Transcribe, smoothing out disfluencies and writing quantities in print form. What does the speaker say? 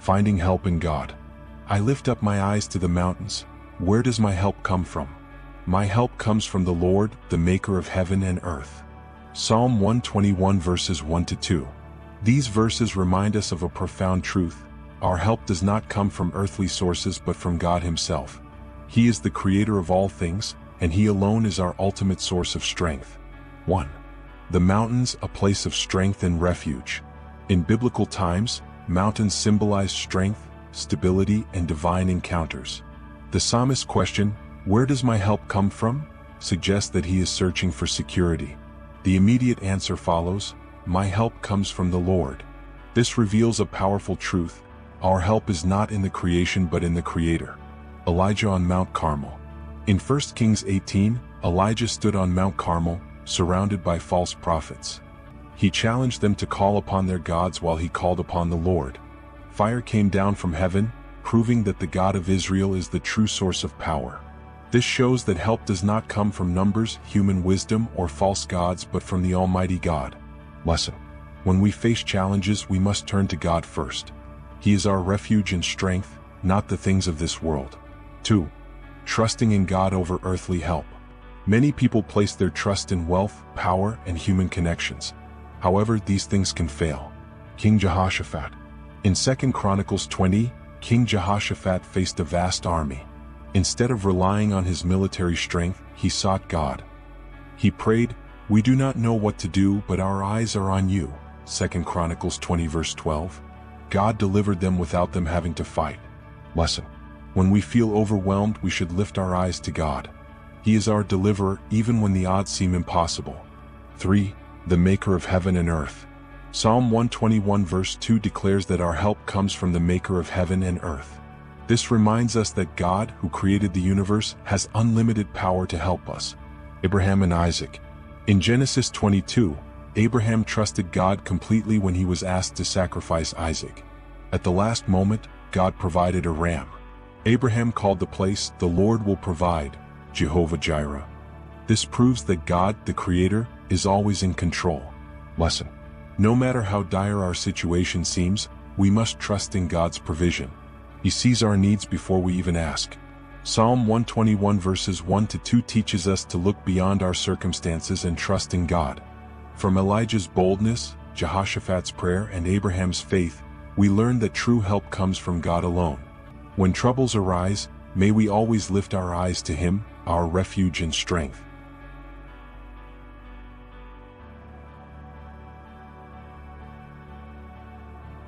Finding help in God. I lift up my eyes to the mountains. Where does my help come from? My help comes from the Lord, the maker of heaven and earth. Psalm 121 verses 1 to 2. These verses remind us of a profound truth. Our help does not come from earthly sources but from God Himself. He is the creator of all things, and He alone is our ultimate source of strength. 1. The mountains, a place of strength and refuge. In biblical times, mountains symbolize strength, stability, and divine encounters. The psalmist's question, "Where does my help come from?" suggests that he is searching for security. The immediate answer follows, "My help comes from the Lord." This reveals a powerful truth. Our help is not in the creation but in the Creator. Elijah on Mount Carmel. In 1 Kings 18, Elijah stood on Mount Carmel, surrounded by false prophets. He challenged them to call upon their gods while he called upon the Lord. Fire came down from heaven, proving that the God of Israel is the true source of power. This shows that help does not come from numbers, human wisdom, or false gods but from the Almighty God. Lesson. When we face challenges, we must turn to God first. He is our refuge and strength, not the things of this world. 2. Trusting in God over earthly help. Many people place their trust in wealth, power, and human connections. However, these things can fail. King Jehoshaphat. In 2 Chronicles 20, King Jehoshaphat faced a vast army. Instead of relying on his military strength, he sought God. He prayed, "We do not know what to do, but our eyes are on you." 2 Chronicles 20 verse 12. God delivered them without them having to fight. Lesson. When we feel overwhelmed, we should lift our eyes to God. He is our deliverer even when the odds seem impossible. 3. The maker of heaven and earth. Psalm 121 verse 2 declares that our help comes from the maker of heaven and earth. This reminds us that God, who created the universe, has unlimited power to help us. Abraham and Isaac. In Genesis 22, Abraham trusted God completely when he was asked to sacrifice Isaac. At the last moment, God provided a ram. Abraham called the place, "The Lord will provide," Jehovah Jireh. This proves that God, the Creator, is always in control. Lesson. No matter how dire our situation seems, we must trust in God's provision. He sees our needs before we even ask. Psalm 121 verses 1 to 2 teaches us to look beyond our circumstances and trust in God. From Elijah's boldness, Jehoshaphat's prayer, and Abraham's faith, we learn that true help comes from God alone. When troubles arise, may we always lift our eyes to Him, our refuge and strength.